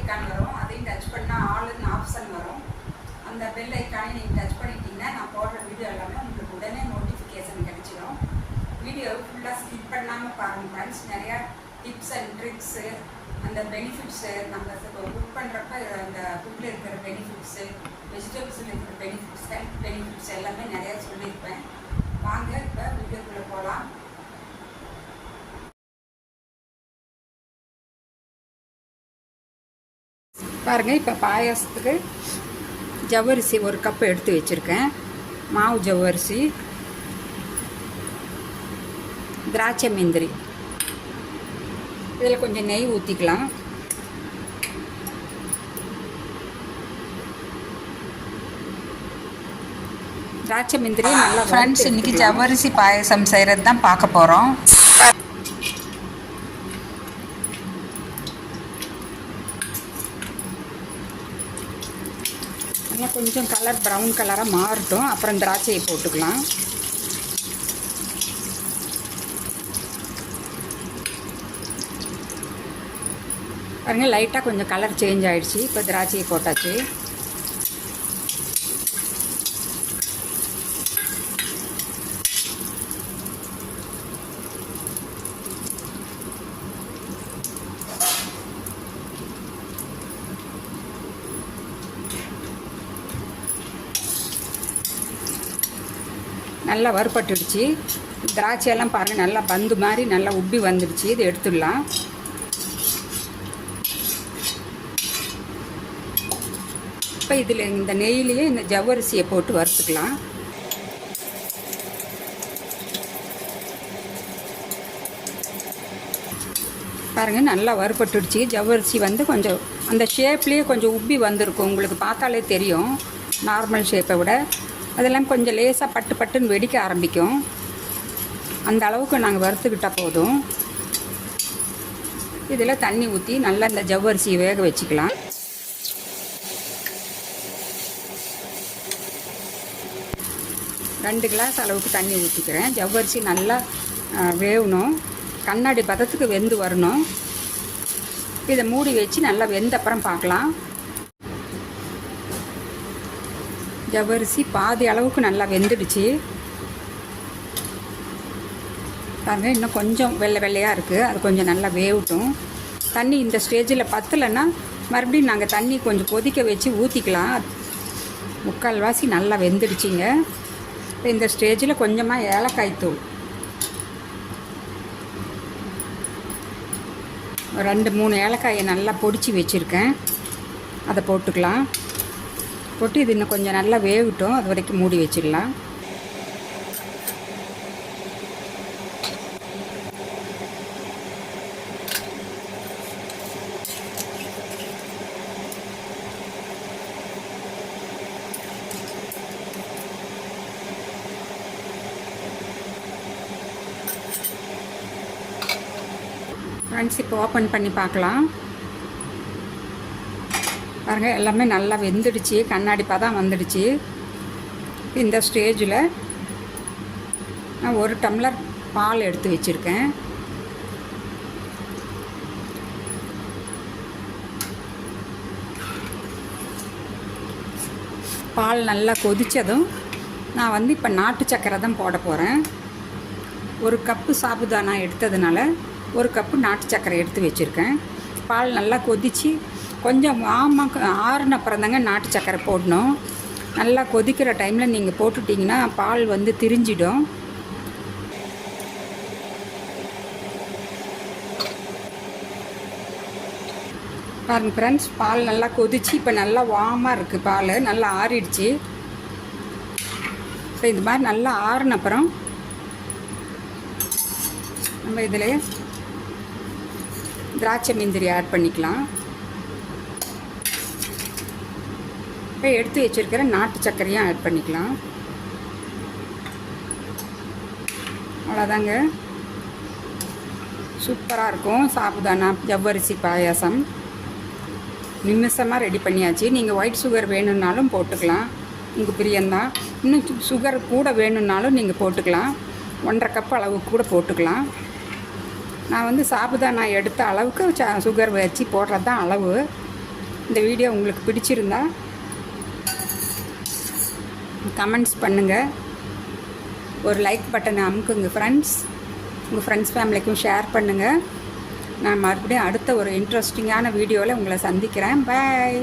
Icon வரும். அதையும் touch பண்ணால் ஆளுன்னு ஆப்ஷன் வரும். அந்த பெல் ஐக்கானை நீங்கள் டச் பண்ணிட்டீங்கன்னா நான் போடுற வீடியோ எல்லாமே உங்களுக்கு உடனே நோட்டிஃபிகேஷன் கிடைச்சிடும். வீடியோ ஃபுல்லாக ஸ்கிப் பண்ணாமல் பாருங்கள் ஃப்ரெண்ட்ஸ். நிறையா டிப்ஸ் அண்ட் ட்ரிக்ஸு, அந்த பெனிஃபிட்ஸு, நம்ம குக் பண்ணுறப்ப அந்த ஃபுட்டில் இருக்கிற பெனிஃபிட்ஸு, வெஜிடபிள்ஸில் இருக்கிற பெனிஃபிட்ஸ், ஹெல்த் பெனிஃபிட்ஸ் எல்லாமே நிறையா சொல்லியிருப்பேன். வாங்க இப்போ வீடியோக்குள்ளே போகலாம். பாருங்கள், இப்போ பாயாசத்துக்கு ஜவ்வரிசி ஒரு கப்பு எடுத்து வச்சுருக்கேன். மாவு ஜவ்வரிசி, திராட்சை முந்திரி, இதில் கொஞ்சம் நெய் ஊற்றிக்கலாம். திராட்சை முந்திரி நல்லா ஃப்ரெண்ட்ஸ், இன்றைக்கி ஜவ்வரிசி பாயசம் செய்கிறது தான் பார்க்க போகிறோம். நல்லா கொஞ்சம் கலர் ப்ரௌன் கலராக மாறட்டும், அப்புறம் திராட்சையை போட்டுக்கலாம். பாருங்கள், லைட்டாக கொஞ்சம் கலர் சேஞ்ச் ஆகிடுச்சு. இப்போ திராட்சையை போட்டாச்சு. நல்லா வறுபட்டுடுச்சு. திராட்சையெல்லாம் பாருங்கள், நல்லா பந்து மாதிரி நல்லா உப்பி வந்துடுச்சு. இது எடுத்துடலாம். இப்போ இதில் இந்த நெய்யிலேயே இந்த ஜவ்வரிசியை போட்டு வறுத்துக்கலாம். பாருங்கள், நல்லா வறுபட்டுடுச்சு. ஜவ்வரிசி வந்து கொஞ்சம் அந்த ஷேப்லேயே கொஞ்சம் உப்பி வந்திருக்கும். உங்களுக்கு பார்த்தாலே தெரியும், நார்மல் ஷேப்பை விட. அதெல்லாம் கொஞ்சம் லேசாக பட்டு பட்டுன்னு வெடிக்க ஆரம்பிக்கும். அந்த அளவுக்கு நாங்கள் வறுத்துக்கிட்டால் போதும். இதில் தண்ணி ஊற்றி நல்லா இந்த ஜவ்வரிசியை வேக வச்சுக்கலாம். ரெண்டு கிளாஸ் அளவுக்கு தண்ணி ஊற்றிக்கிறேன். ஜவ்வரிசி நல்லா வேகணும், கண்ணாடி பதத்துக்கு வெந்து வரணும். இதை மூடி வச்சு நல்லா வெந்த அப்புறம் பார்க்கலாம். ஜவ்வரிசி பாதி அளவுக்கு நல்லா வெந்துடுச்சு. பாருங்கள், இன்னும் கொஞ்சம் வெள்ளை வெள்ளையாக இருக்குது. அது கொஞ்சம் நல்லா வேகட்டும். தண்ணி இந்த ஸ்டேஜில் பத்தலைன்னா மறுபடியும் நாங்கள் தண்ணி கொஞ்சம் கொதிக்க வச்சு ஊற்றிக்கலாம். முக்கால்வாசி நல்லா வெந்துடுச்சிங்க. இந்த ஸ்டேஜில் கொஞ்சமாக ஏலக்காய் தூள், 2-3 ஏலக்காயை நல்லா பொடிச்சு வச்சுருக்கேன், அதை போட்டுக்கலாம். போட்டு இது இன்னும் கொஞ்சம் நல்லா வேகட்டும். அது வரைக்கும் மூடி வச்சிடலாம். ஃப்ரெண்ட்ஸ், இப்போ ஓப்பன் பண்ணி பார்க்கலாம். பாருங்கள், எல்லாமே நல்லா வெந்துடுச்சு, கண்ணாடி பதம் வந்துடுச்சு. இந்த ஸ்டேஜில் நான் 1 டம்ளர் பால் எடுத்து வச்சுருக்கேன். பால் நல்லா கொதித்ததும் நான் வந்து இப்போ நாட்டு சக்கரை தான் போட போகிறேன். 1 கப்பு சாபுதானா எடுத்ததுனால 1 கப்பு நாட்டு சக்கரை எடுத்து வச்சுருக்கேன். பால் நல்லா கொதித்து கொஞ்சம் ஆறுன அப்புறம் தாங்க நாட்டு சக்கரை போடணும். நல்லா கொதிக்கிற டைமில் நீங்கள் போட்டுட்டிங்கன்னா பால் வந்து திரிஞ்சிடும். பாருங்கள் ஃப்ரெண்ட்ஸ், பால் நல்லா கொதிச்சு இப்போ நல்லா வார்மாக இருக்குது. பால் நல்லா ஆறிடுச்சு. இப்போ இந்த மாதிரி நல்லா ஆறின அப்புறம் நம்ம இதில் திராட்சை முந்திரி ஆட் பண்ணிக்கலாம். இப்போ எடுத்து வச்சுருக்கிற நாட்டு சர்க்கரையும் ஆட் பண்ணிக்கலாம். அவ்வளோதாங்க, சூப்பராக இருக்கும் சாபுதானா ஜவ்வரிசி பாயாசம். நிமிஷமாக ரெடி பண்ணியாச்சு. நீங்கள் ஒயிட் சுகர் வேணும்னாலும் போட்டுக்கலாம், உங்கள் பிரியந்தான். இன்னும் சுகர் கூட வேணும்னாலும் நீங்கள் போட்டுக்கலாம். 1.5 கப் அளவு கூட போட்டுக்கலாம். நான் வந்து சாபுதானா எடுத்த அளவுக்கு சுகர் வச்சு போடுறது தான் அளவு. இந்த வீடியோ உங்களுக்கு பிடிச்சிருந்தா கமெண்ட்ஸ் பண்ணுங்கள், ஒரு லைக் பட்டனை அமுக்குங்க ஃப்ரெண்ட்ஸ். உங்கள் ஃப்ரெண்ட்ஸ் ஃபேமிலிக்கும் ஷேர் பண்ணுங்கள். நான் மறுபடியும் அடுத்த ஒரு இன்ட்ரெஸ்டிங்கான வீடியோவில் உங்களை சந்திக்கிறேன். பாய்.